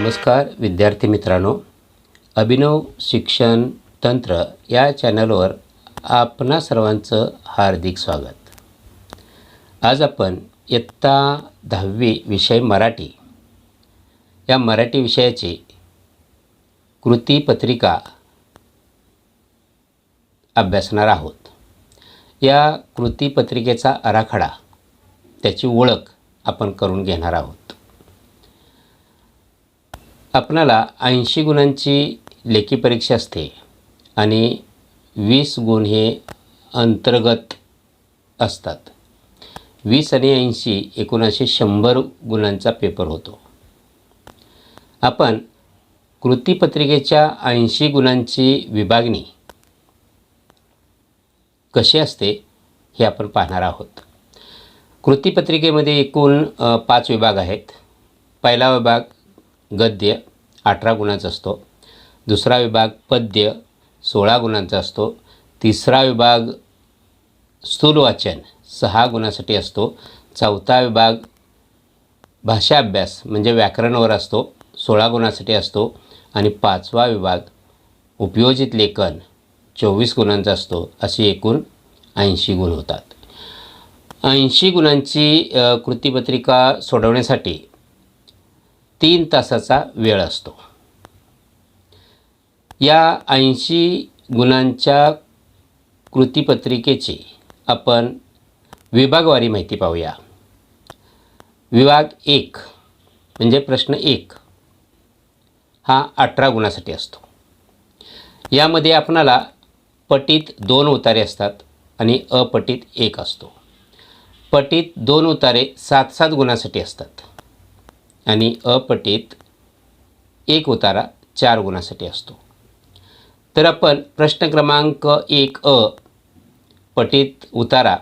नमस्कार विद्यार्थी मित्रांनो, अभिनव शिक्षण तंत्र या चॅनलवर आपणा सर्वांचं हार्दिक स्वागत। आज आपण इयत्ता 10वी विषय मराठी या मराठी विषयाची कृतीपत्रिका अभ्यासणार आहोत। या कृतीपत्रिकेचा आराखडा, त्याची ओळख आपण करून घेणार आहोत। आपणाला 80 गुणांची लेखी परीक्षा असते आणि 20 गुण हे अंतर्गत असतात। 20 आणि 80 एकूण असे 100 गुणांचा पेपर होतो। आपण कृतीपत्रिकेच्या 80 गुणांची विभागणी कशी असते हे आपण पाहणार आहोत। कृतीपत्रिकेमध्ये एकूण 5 विभाग आहेत। पहिला विभाग गद्य 18 गुणांचा असतो। दुसरा विभाग पद्य 16 गुणांचा असतो। तिसरा विभाग स्थूल वाचन 6 गुणांसाठी असतो। चौथा विभाग भाषा अभ्यास म्हणजे व्याकरणवर असतो, 16 गुणांसाठी असतो। आणि 5वा विभाग उपयोजित लेखन 24 गुणांचा असतो। अशी एकूण 80 गुण होतात। 80 गुणांची कृतीपत्रिका सोडवण्यासाठी 3 तासाचा वेळ असतो। या 80 गुणांच्या कृतीपत्रिकेची आपण विभागवारी माहिती पाहूया। विभाग 1 म्हणजे प्रश्न 1 हा 18 गुणांसाठी असतो। यामध्ये आपणाला पटीत 2 उतारे असतात आणि अपटीत 1 असतो। पटीत 2 उतारे 7-7 गुणांसाठी असतात आणि अपटीत 1 उतारा 4 गुणांसाठी असतो। तर आपण प्रश्न क्रमांक 1 पटीत उतारा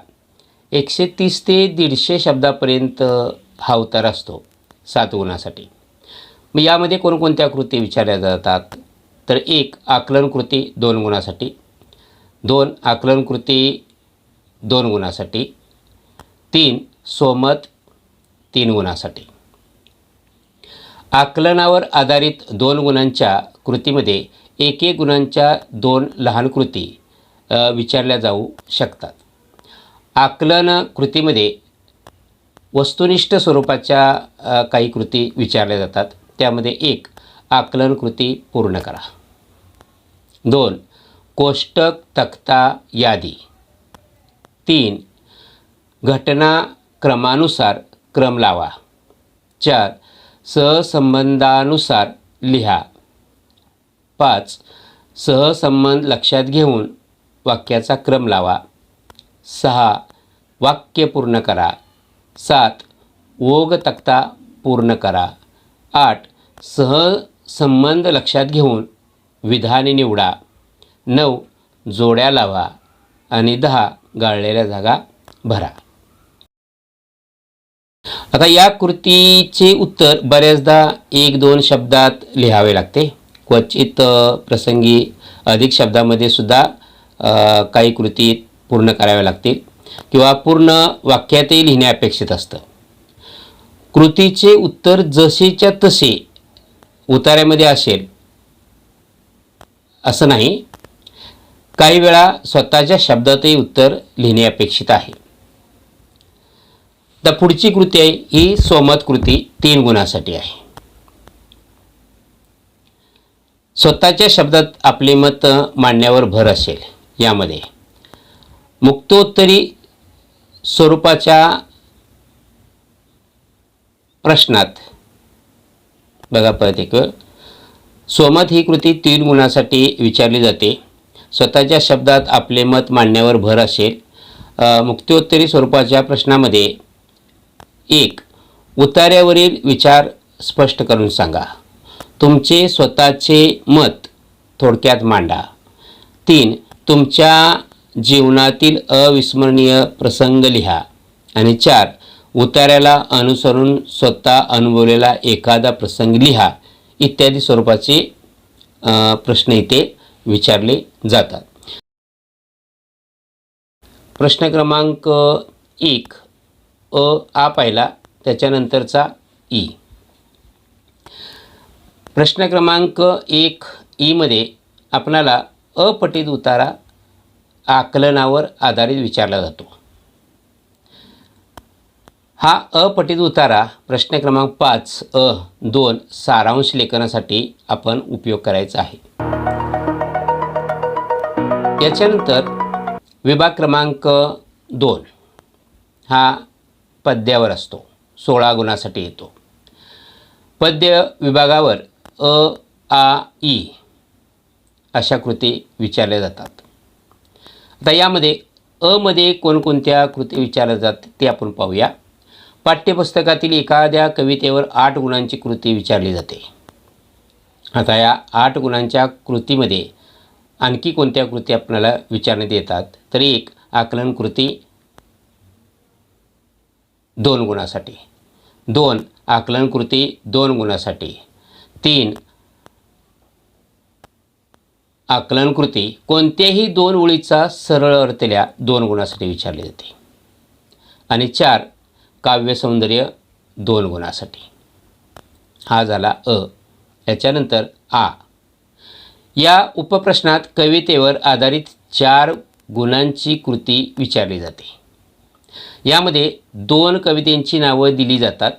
130 ते 150 शब्दापर्यंत हा उतारा असतो 7 गुणांसाठी। मग यामध्ये कोणकोणत्या कृती विचारल्या जातात? तर 1 आकलन कृती 2 गुणांसाठी, 2 आकलन कृती 2 गुणांसाठी, 3 सोमत 3 गुणांसाठी। आकलनावर आधारित 2 गुणांच्या कृतीमध्ये 1-1 गुणांच्या 2 लहान कृती विचारल्या जाऊ शकतात। आकलन कृतीमध्ये वस्तुनिष्ठ स्वरूपाच्या काही कृती विचारल्या जातात। त्यामध्ये 1 आकलन कृती पूर्ण करा, 2 कोष्टक तक्ता यादी, 3 घटना क्रमानुसार क्रम लावा, 4 सहसंबंधानुसार लिहा, 5 सहसंबंध लक्षात घेऊन वाक्याचा क्रम लावा, 6 वाक्य पूर्ण करा, 7 ओघ तक्ता पूर्ण करा, 8 सहसंबंध लक्षात घेऊन विधाने निवडा, 9 जोड्या लावा आणि 10 गाळलेल्या जागा भरा। आता या कृतीचे उत्तर बऱ्याचदा 1-2 शब्दात लिहावे लागते। क्वचित प्रसंगी अधिक शब्दामध्ये सुद्धा काही कृती पूर्ण कराव्या लागतील किंवा पूर्ण वाक्यातही लिहिणे अपेक्षित असतं। कृतीचे उत्तर जसेच्या तसे उतार्यामध्ये असेल असं नाही, काही वेळा स्वतःच्या शब्दातही उत्तर लिहिणे अपेक्षित आहे। तर पुढची कृती आहे ही सोमत कृती 3 गुणांसाठी आहे। स्वतःच्या शब्दात आपले मत मांडण्यावर भर असेल। यामध्ये मुक्तोत्तरी स्वरूपाच्या प्रश्नात बघा परत एक वेळ, सोमत ही कृती 3 गुणांसाठी विचारली जाते। स्वतःच्या शब्दात आपले मत मांडण्यावर भर असेल। मुक्तोत्तरी स्वरूपाच्या प्रश्नामध्ये 1 उतार्यावरील विचार स्पष्ट करून सांगा, तुमचे स्वतःचे मत थोडक्यात मांडा, 3 तुमच्या जीवनातील अविस्मरणीय प्रसंग लिहा आणि 4 उतार्याला अनुसरून स्वतः अनुभवलेला एखादा प्रसंग लिहा इत्यादी स्वरूपाचे प्रश्न इथे विचारले जातात। प्रश्न क्रमांक 1 आ पाहिला, त्याच्यानंतरचा ई। प्रश्न क्रमांक 1 आपणाला अपठित उतारा आकलनावर आधारित विचारला जातो. हा अपठित उतारा प्रश्न क्रमांक 5(2) सारांश लेखनासाठी आपण उपयोग करायचा आहे. याच्यानंतर विभाग क्रमांक 2 हा पद्यावर असतो, 16 गुणासाठी येतो. पद्य विभागावर अ, आ, ई अशा कृती विचारल्या जातात. आता यामध्ये मध्ये कोणकोणत्या कृती विचारल्या जातात ते आपण पाहूया. पाठ्यपुस्तकातील एखाद्या कवितेवर 8 गुणांची कृती विचारली जाते. आता या 8 गुणांच्या कृतीमध्ये आणखी कोणत्या कृती आपल्याला विचारण्यात येतात, तर 1 आकलन कृती 2 गुणासाठी, 2 आकलन कृती 2 गुणासाठी, 3 आकलन कृती कोणत्याही 2 ओळीचा सरळ अर्थ लिहा 2 गुणासाठी विचारली जाते, आणि 4 काव्यसौंदर्य 2 गुणासाठी. हा झाला अ. याच्यानंतर आ. या उपप्रश्नात कवितेवर आधारित 4 गुणांची कृती विचारली जाते. यामध्ये 2 कवितेंची नावं दिली जातात.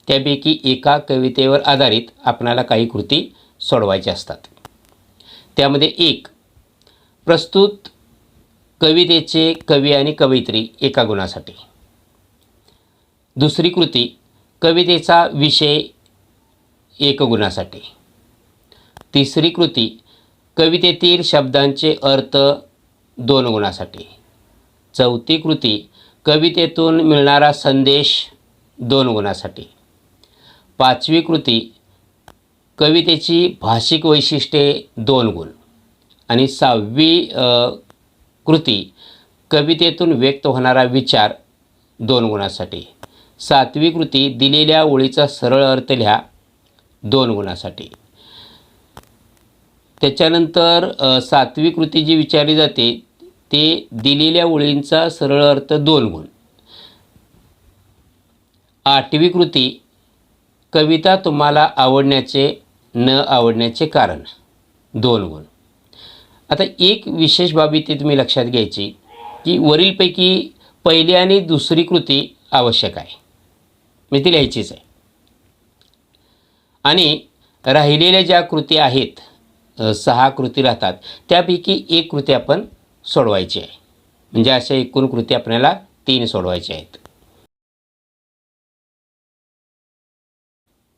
त्यापैकी एका कवितेवर आधारित आपणाला काही कृती सोडवायच्या असतात. त्यामध्ये 1 प्रस्तुत कवितेचे कवी आणि कवयित्री 1 गुणासाठी. दुसरी कृती कवितेचा विषय 1 गुणासाठी. तिसरी कृती कवितेतील शब्दांचे अर्थ 2 गुणासाठी. चौथी कृती कवितेतून मिळणारा संदेश 2 गुणासाठी. 5वी कृती कवितेची भाषिक वैशिष्ट्ये 2 गुण. आणि 6वी कृती कवितेतून व्यक्त होणारा विचार 2 गुणासाठी. 7वी कृती दिलेल्या ओळीचा सरळ अर्थ लिहा 2 गुणासाठी. त्याच्यानंतर 7वी कृती जी विचारली जाते ते दिलेल्या ओळींचा सरळ अर्थ 2 गुण. 8वी कृती कविता तुम्हाला आवडण्याचे न आवडण्याचे कारण 2 गुण. आता एक विशेष बाब इथे तुम्ही लक्षात घ्यायची की वरीलपैकी पहिली आणि दुसरी कृती आवश्यक आहे, मी ती लिहायचीच आहे. आणि राहिलेल्या ज्या कृती आहेत 6 कृती राहतात त्यापैकी 1 कृती आपण सोडवायची आहे. म्हणजे अशा एकूण कृती आपल्याला 3 सोडवायच्या आहेत.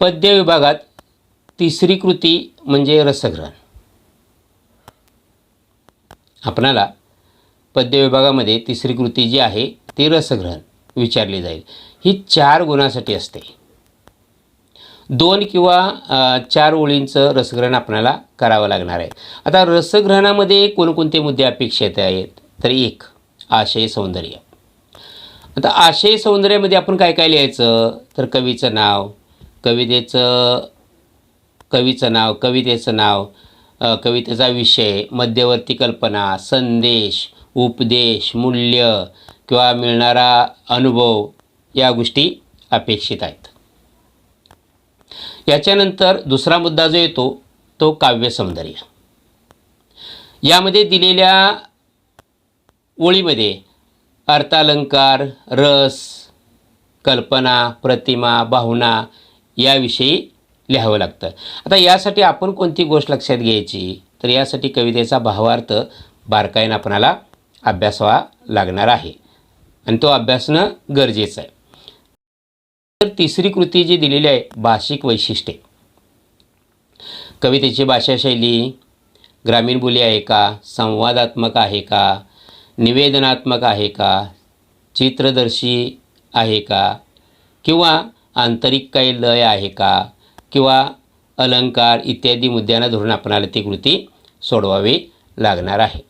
पद्य विभागात तिसरी कृती म्हणजे रसग्रहण. आपणाला पद्य विभागामध्ये तिसरी कृती जी आहे ती रसग्रहण विचारली जाईल. ही 4 गुणासाठी असते. 2 किंवा 4 ओळींचं रसग्रहण आपल्याला करावं लागणार आहे. आता रसग्रहणामध्ये कोणकोणते मुद्दे अपेक्षित आहेत, तर 1 आशय सौंदर्य. आता आशय सौंदर्यामध्ये आपण काय काय लिहायचं, तर कवीचं नाव, कवीचं नाव, कवितेचं नाव, कवितेचा विषय, मध्यवर्ती कल्पना, संदेश, उपदेश, मूल्य किंवा मिळणारा अनुभव या गोष्टी अपेक्षित आहेत. याच्यानंतर दुसरा मुद्दा जो येतो तो काव्यसौंदर्य. यामध्ये दिलेल्या ओळीमध्ये अर्थालंकार, रस, कल्पना, प्रतिमा, भावना याविषयी लिहावं लागतं. आता यासाठी आपण कोणती गोष्ट लक्षात घ्यायची, तर यासाठी कवितेचा भावार्थ बारकाईनं आपणाला अभ्यासावा लागणार आहे आणि तो अभ्यासणं गरजेचं आहे. तर तिसरी कृती जी दिलेली आहे भाषिक वैशिष्ट्ये. कवितेची भाषाशैली ग्रामीण बोली आहे का, संवादात्मक आहे का, निवेदनात्मक आहे का, चित्रदर्शी आहे का, किंवा आंतरिक काही लय आहे का, किंवा अलंकार इत्यादी मुद्द्यांना धरून आपणाला ती कृती सोडवावी लागणार आहे.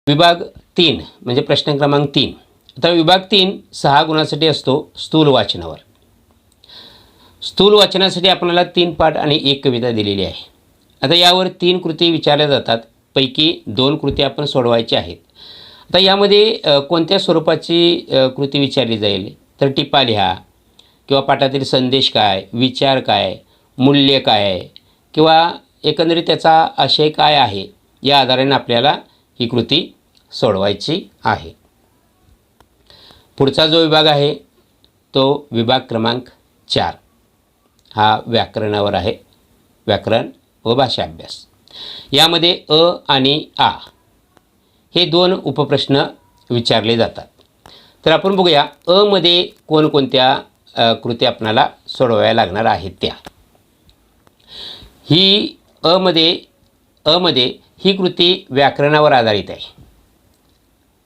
विभाग 3 म्हणजे प्रश्न क्रमांक 3. आता विभाग 3 6 गुणासाठी असतो स्थूल वाचनावर. स्थूल वाचनासाठी आपल्याला 3 पाठ आणि 1 कविता दिलेली आहे. आता यावर 3 कृती विचारल्या जातात. पैकी 2 कृती आपण सोडवायच्या आहेत. आता यामध्ये कोणत्या स्वरूपाची कृती विचारली जाईल, तर टिपा लिहा किंवा पाठातील संदेश काय, विचार काय, मूल्य काय आहे किंवा एकंदरीत त्याचा आशय काय आहे या आधाराने आपल्याला ही कृती सोडवायची आहे. पुढचा जो विभाग आहे तो विभाग क्रमांक 4 हा व्याकरणावर आहे. व्याकरण व भाषा अभ्यास. यामध्ये अ आणि आ हे 2 उपप्रश्न विचारले जातात. तर आपण बघूया अ मध्ये कोणकोणत्या कृती आपल्याला सोडवाव्या लागणार आहेत त्या. ही अ मध्ये ही कृती व्याकरणावर आधारित आहे.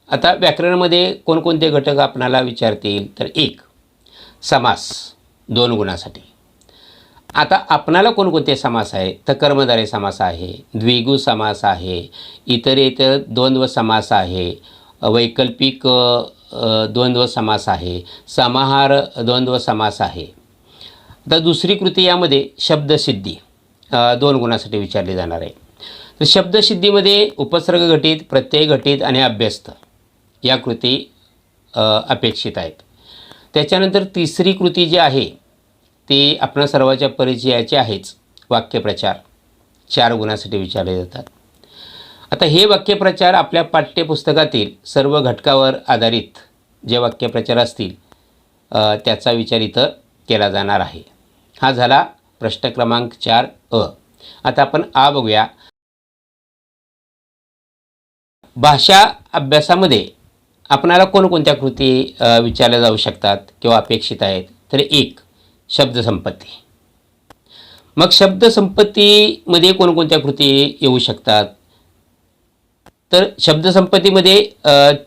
आता व्याकरणामध्ये कोणकोणते घटक आपणाला विचारतील तर 1 समास 2 गुणासाठी. आता आपणाला कोणकोणते समास आहे तर कर्मधारय समास आहे, द्विगु समास आहे, इतरेतर द्वंद्व समास आहे, वैकल्पिक द्वंद्व समास आहे, समाहार द्वंद्व समास आहे. आता दुसरी कृती यामध्ये शब्दसिद्धी 2 गुणासाठी विचारली जाणार आहे. तर शब्दसिद्धीमध्ये उपसर्ग घटित, प्रत्यय घटित आणि अभ्यस्त या कृती अपेक्षित आहेत. त्याच्यानंतर तिसरी कृती जी आहे ती आपणा सर्वांच्या परिचयाची आहेच, वाक्यप्रचार 4 गुणासाठी विचारले जातात. आता हे वाक्यप्रचार आपल्या पाठ्यपुस्तकातील सर्व घटकावर आधारित जे वाक्यप्रचार असतील त्याचा विचार इथं केला जाणार आहे. हा झाला प्रश्न क्रमांक 4 अ. आता आपण आ बघूया. भाषा अभ्यासामध्ये आपणाला कोणकोणत्या कृती विचारल्या जाऊ शकतात किंवा अपेक्षित आहेत तर 1 शब्दसंपत्ती. मग शब्दसंपत्तीमध्ये कोणकोणत्या कृती येऊ शकतात तर शब्दसंपत्तीमध्ये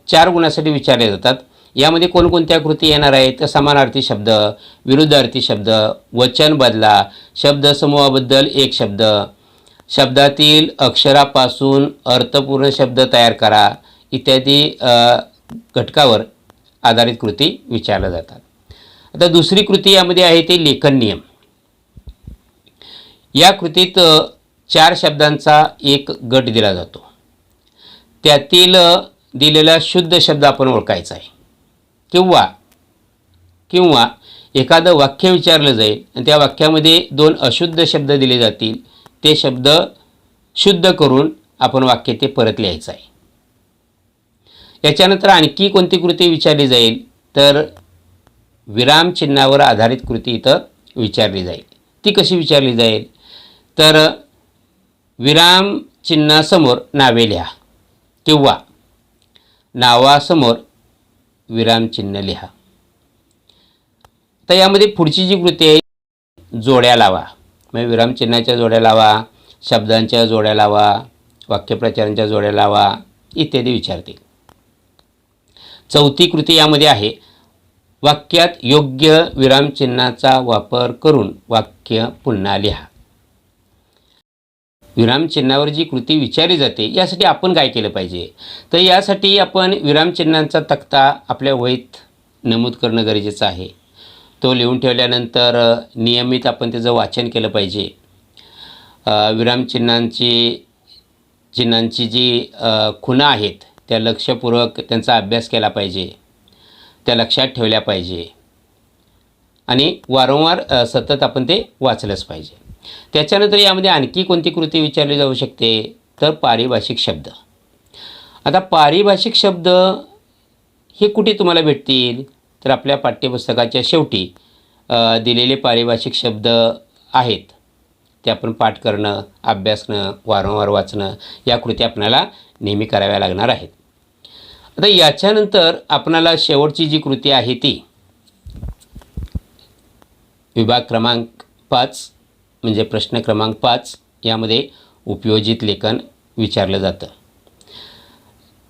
4 गुणासाठी विचारले जातात. यामध्ये कोणकोणत्या कृती येणार आहेत तर समानार्थी शब्द, विरुद्धार्थी शब्द, वचन बदला, शब्दसमूहाबद्दल एक शब्द, शब्दातील अक्षरापासून अर्थपूर्ण शब्द तयार करा इत्यादी घटकावर आधारित कृती विचारल्या जातात. आता दुसरी कृती यामध्ये आहे ते लेखन नियम. या कृतीत 4 शब्दांचा एक गट दिला जातो. त्यातील दिलेला शुद्ध शब्द आपण ओळखायचा आहे किंवा एखादं वाक्य विचारलं जाईल आणि त्या वाक्यामध्ये 2 अशुद्ध शब्द दिले जातील. ते शब्द शुद्ध करून आपण वाक्य ते परत लिहायचं आहे. याच्यानंतर आणखी कोणती कृती विचारली जाईल तर विरामचिन्हावर आधारित कृती इथं विचारली जाईल. ती कशी विचारली जाईल तर विरामचिन्हासमोर नावे लिहा किंवा नावासमोर विरामचिन्ह लिहा. तर यामध्ये पुढची जी कृती आहे जोड्या लावा. म्हणजे विरामचिन्हाच्या जोड्या लावा, शब्दांच्या जोड्या लावा, वाक्यप्रचारांच्या जोड्या लावा इत्यादी विचारतील. चौथी कृती यामध्ये आहे वाक्यात योग्य विरामचिन्हाचा वापर करून वाक्य पुन्हा लिहा. विरामचिन्हावर जी कृती विचारली जाते यासाठी आपण काय केलं पाहिजे तर यासाठी आपण विरामचिन्हांचा तक्ता आपल्या वहीत नमूद करणं गरजेचं आहे. तो लिहून ठेवल्यानंतर नियमित आपण त्याचं वाचन केलं पाहिजे. चिन्हांची जी खुणा आहेत त्या लक्षपूर्वक त्यांचा अभ्यास केला पाहिजे, त्या लक्षात ठेवल्या पाहिजे आणि वारंवार सतत आपण ते वाचलंच पाहिजे. त्याच्यानंतर यामध्ये आणखी कोणती कृती विचारली जाऊ शकते तर पारिभाषिक शब्द. आता पारिभाषिक शब्द हे कुठे तुम्हाला भेटतील तर आपल्या पाठ्यपुस्तकाच्या शेवटी दिलेले पारिभाषिक शब्द आहेत ते आपण पाठ करणं, अभ्यासणं, वारंवार वाचणं या कृती आपल्याला नेहमी कराव्या लागणार आहेत. आता याच्यानंतर आपणाला शेवटची जी कृती आहे ती विभाग क्रमांक 5 म्हणजे प्रश्न क्रमांक 5 यामध्ये उपयोजित लेखन विचारलं जातं.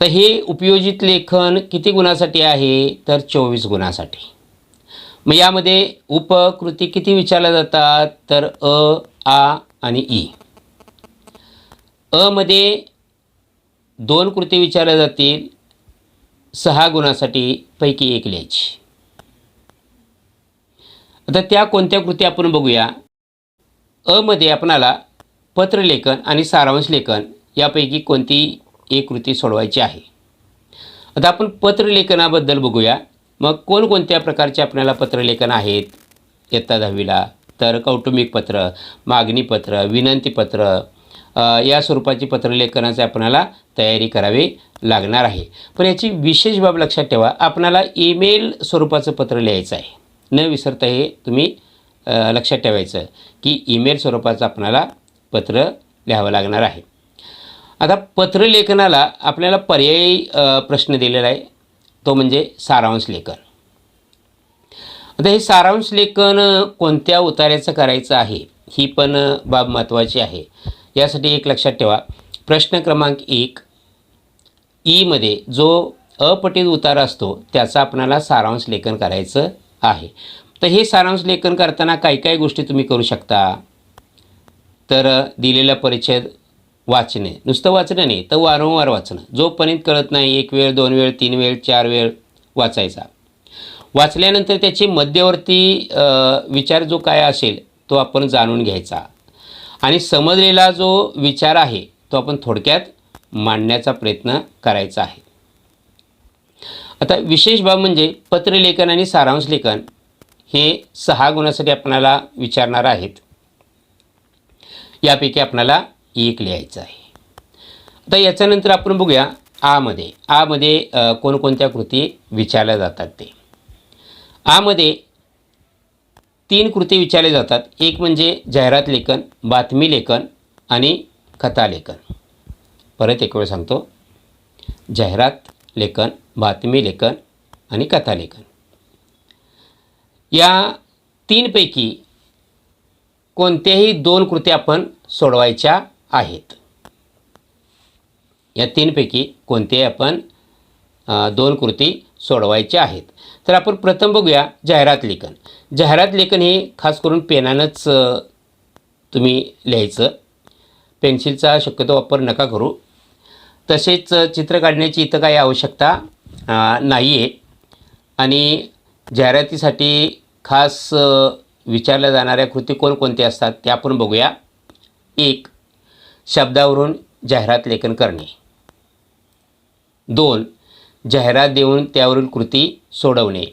तर हे उपयोजित लेखन किती गुणासाठी आहे तर 24 गुणासाठी. मग यामध्ये उपकृती किती विचारल्या जातात तर अ, आ आणि ई. अ मध्ये 2 कृती विचारल्या जातील 6 गुणासाठी पैकी 1 लिहायची. आता त्या कोणत्या कृती आपण बघूया. अ मध्ये आपणाला पत्रलेखन आणि सारांश लेखन यापैकी कोणती एक कृती सोडवायची आहे. आता आपण पत्रलेखनाबद्दल बघूया. मग कोणकोणत्या प्रकारचे आपल्याला पत्रलेखन आहेत इयत्ता 10वीला तर कौटुंबिक पत्र, मागणीपत्र, विनंतीपत्र या स्वरूपाची पत्रलेखनाची आपणाला तयारी करावी लागणार आहे. पण याची विशेष बाब लक्षात ठेवा, आपणाला ईमेल स्वरूपाचं पत्र लिहायचं आहे. न विसरता हे तुम्ही लक्षात ठेवायचं की ईमेल स्वरूपाचं आपणाला पत्र लिहावं लागणार आहे. आता पत्रलेखनाला आपल्याला पर्यायी प्रश्न दिलेला आहे, तो म्हणजे सारांश लेखन. आता हे सारांश लेखन कोणत्या उतार्याचं करायचं आहे ही पण बाब महत्त्वाची आहे. यासाठी एक लक्षात ठेवा, प्रश्न क्रमांक 1 ईमध्ये जो अपठित उतारा असतो त्याचा आपल्याला सारांश लेखन करायचं आहे. तर हे सारांश लेखन करताना काय काय गोष्टी तुम्ही करू शकता, तर दिलेला परिच्छेद वाचणे, नुसतं वाचणं नाही तर वारंवार वाचणं, जोपर्यंत कळत नाही 1 वेळ 2 वेळ 3 वेळ 4 वेळ वाचायचा. वाचल्यानंतर त्याची मध्यवर्ती विचार जो काय असेल तो आपण जाणून घ्यायचा आणि समजलेला जो विचार आहे तो आपण थोडक्यात मांडण्याचा प्रयत्न करायचा आहे. आता विशेष बाब म्हणजे पत्रलेखन आणि सारांश लेखन हे 6 गुणासाठी आपल्याला विचारणार आहेत. यापैकी आपल्याला 1 लिहायचं आहे. आता याच्यानंतर आपण बघूया आमध्ये कोणकोणत्या कृती विचारल्या जातात ते. आमध्ये 3 कृती विचारल्या जातात. एक म्हणजे जाहिरात लेखन, बातमी लेखन आणि कथा लेखन. परत एक वेळ सांगतो, जाहिरात लेखन, बातमी लेखन आणि कथा लेखन. या 3 पैकी कोणत्याही 2 कृती आपण सोडवायच्या आहेत. या 3 पैकी कोणत्याही आपण 2 कृती सोडवायच्या आहेत. तर आपण प्रथम बघूया जाहिरात लेखन. जाहिरात लेखन हे खास करून पेनानंच तुम्ही लिहायचं, पेन्सिलचा शक्यतो वापर नका करू. तसेच चित्र काढण्याची इथं काही आवश्यकता नाही आहे. आणि जाहिरातीसाठी खास विचारल्या जाणाऱ्या कृती कोणकोणत्या असतात ते आपण बघूया. 1 शब्दावरून जाहिरात लेखन करणे. 2 जाहिरात देऊन त्यावरील कृती सोडवणे.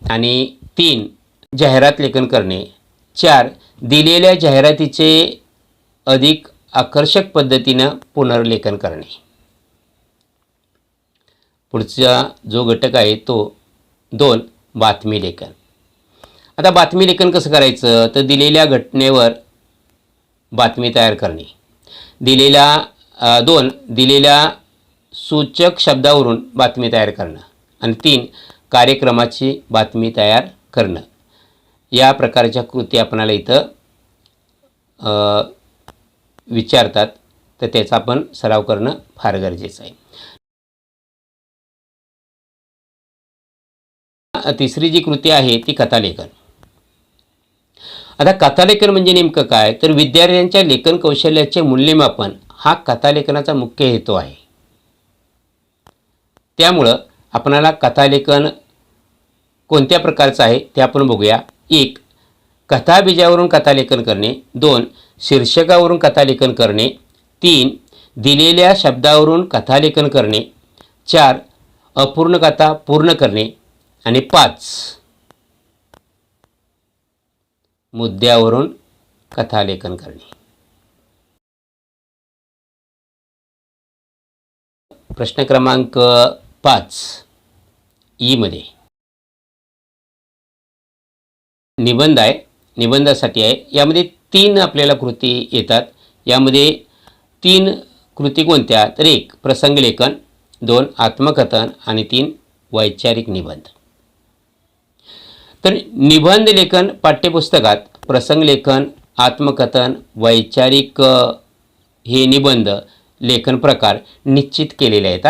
आणि 3 जाहिरात लेखन करणे. 4 दिलेल्या जाहिरातीचे अधिक आकर्षक पद्धतीनं पुनर्लेखन करणे. पुढचा जो घटक आहे तो 2 बातमी लेखन. आता बातमी लेखन कसं करायचं, तर दिलेल्या घटनेवर बातमी तयार करणे. दिलेल्या सूचक शब्दावरून बातमी तयार करणं. आणि 3 कार्यक्रमाची बातमी तयार करणं. या प्रकारच्या कृती आपणाला इथं विचारतात, तर त्याचा आपण सराव करणं फार गरजेचं आहे. तिसरी जी कृती आहे ती कथालेखन. आता कथालेखन म्हणजे नेमकं काय, तर विद्यार्थ्यांच्या लेखन कौशल्याचे मूल्यमापन हा कथालेखनाचा मुख्य हेतू आहे. त्यामुळं आपणाला कथालेखन कोणत्या प्रकारचं आहे ते आपण बघूया. 1 कथाबीजावरून कथालेखन करणे. 2 शीर्षकावरून कथालेखन करणे. 3 दिलेल्या शब्दावरून कथालेखन करणे. 4 अपूर्ण कथा पूर्ण करणे. आणि 5 मुद्द्यावरून कथालेखन करणे. प्रश्न क्रमांक 5 ईमध्ये निबंध आहे, निबंधासाठी आहे. यामध्ये 3 आपल्याला कृती येतात. यामध्ये 3 कृती कोणत्या, तर 1 प्रसंगलेखन, 2 आत्मकथन आणि 3 वैचारिक निबंध. तर निबंध लेखन पाठ्यपुस्तकात प्रसंगलेखन, आत्मकथन, वैचारिक हे निबंध लेखन प्रकार निश्चित केलेले आहेत.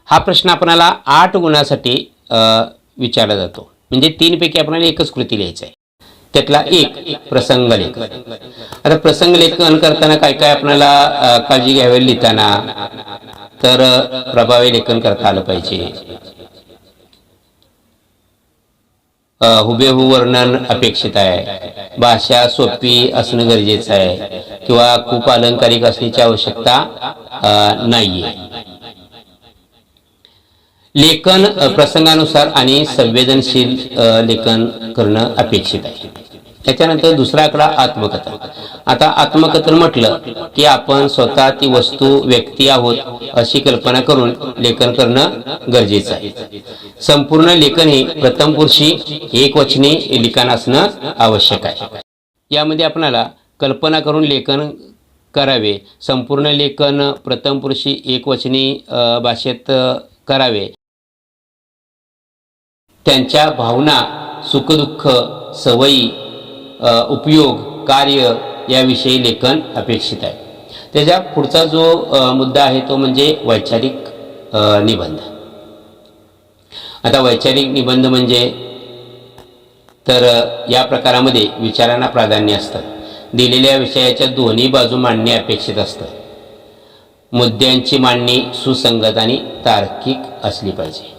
हा प्रश्न आपल्याला 8 गुणासाठी विचारला जातो. म्हणजे 3 पैकी आपल्याला एकच कृती लिहायची आहे. त्यातला 1 प्रसंगलेखन. आता प्रसंगलेखन करताना काय काय आपल्याला काळजी घ्यावी लिहिताना, तर प्रभावी लेखन करता आलं पाहिजे. हुबेहूब वर्णन अपेक्षित आहे. भाषा सोपी असणं गरजेचं आहे किंवा खूप अलंकारिक असण्याची आवश्यकता नाही आहे. लेखन प्रसंगानुसार आणि संवेदनशील लेखन करणं अपेक्षित आहे. त्याच्यानंतर दुसरा आकडा आत्मकथन. आता आत्मकथन म्हटलं की आपण स्वतः ती वस्तू व्यक्ती आहोत अशी कल्पना करून लेखन करणं गरजेचं आहे. संपूर्ण लेखन हे प्रथम पुरुषी एकवचनी लिखाण असणं आवश्यक आहे. यामध्ये आपणाला कल्पना करून लेखन करावे, संपूर्ण लेखन प्रथम पुरुषी एकवचनी भाषेत करावे, त्यांच्या भावना, सुखदुःख, सवयी, उपयोग, कार्य याविषयी लेखन अपेक्षित आहे. त्याच्या पुढचा जो मुद्दा आहे तो म्हणजे वैचारिक निबंध. आता वैचारिक निबंध म्हणजे तर या प्रकारामध्ये विचारांना प्राधान्य असतं. दिलेल्या विषयाच्या दोन्ही बाजू मांडणे अपेक्षित असतं. मुद्द्यांची मांडणी सुसंगत आणि तार्किक असली पाहिजे.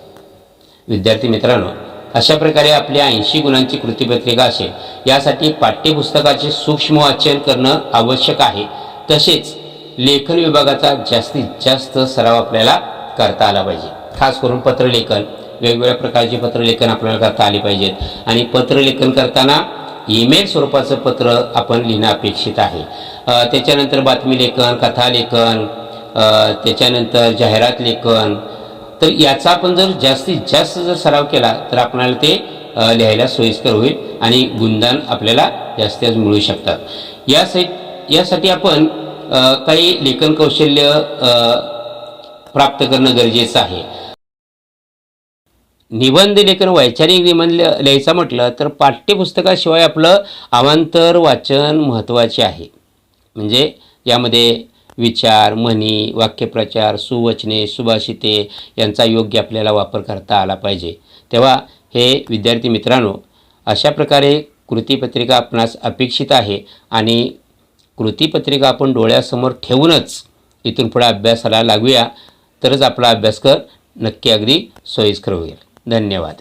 विद्यार्थी मित्रांनो, अशा प्रकारे आपल्या 80 गुणांची कृतीपत्रिका असेल यासाठी पाठ्यपुस्तकाचे सूक्ष्म वाचन करणं आवश्यक आहे. तसेच लेखन विभागाचा जास्तीत जास्त सराव आपल्याला करता आला पाहिजे. खास करून पत्रलेखन, वेगवेगळ्या प्रकारची पत्रलेखन आपल्याला करता आली पाहिजेत. आणि पत्रलेखन करताना ईमेल स्वरूपाचं पत्र आपण लिहिणं अपेक्षित आहे. त्याच्यानंतर बातमी लेखन, कथा लेखन, त्याच्यानंतर जाहिरात लेखन. तर याचा आपण जर जास्तीत जास्त जर सराव केला तर आपल्याला ते लिहायला सोयीस्कर होईल आणि गुणधन आपल्याला जास्त मिळू शकतात. यासाठी आपण काही लेखन कौशल्य प्राप्त करणं गरजेचं आहे. निबंध लेखन, वैचारिक निबंध लिहायचं म्हटलं तर पाठ्यपुस्तकाशिवाय आपलं अवांतर वाचन महत्त्वाचे आहे. म्हणजे यामध्ये विचार, म्हणी, वाक्यप्रचार, सुवचने, सुभाषिते यांचा योग्य आपल्याला वापर करता आला पाहिजे. तेव्हा हे विद्यार्थी मित्रांनो, अशा प्रकारे कृतीपत्रिका आपणास अपेक्षित आहे आणि कृतीपत्रिका आपण डोळ्यासमोर ठेवूनच इथून पुढे अभ्यासाला लागूया, तरच आपला अभ्यासक्रम नक्की अगदी सोयीस्कर होईल. धन्यवाद.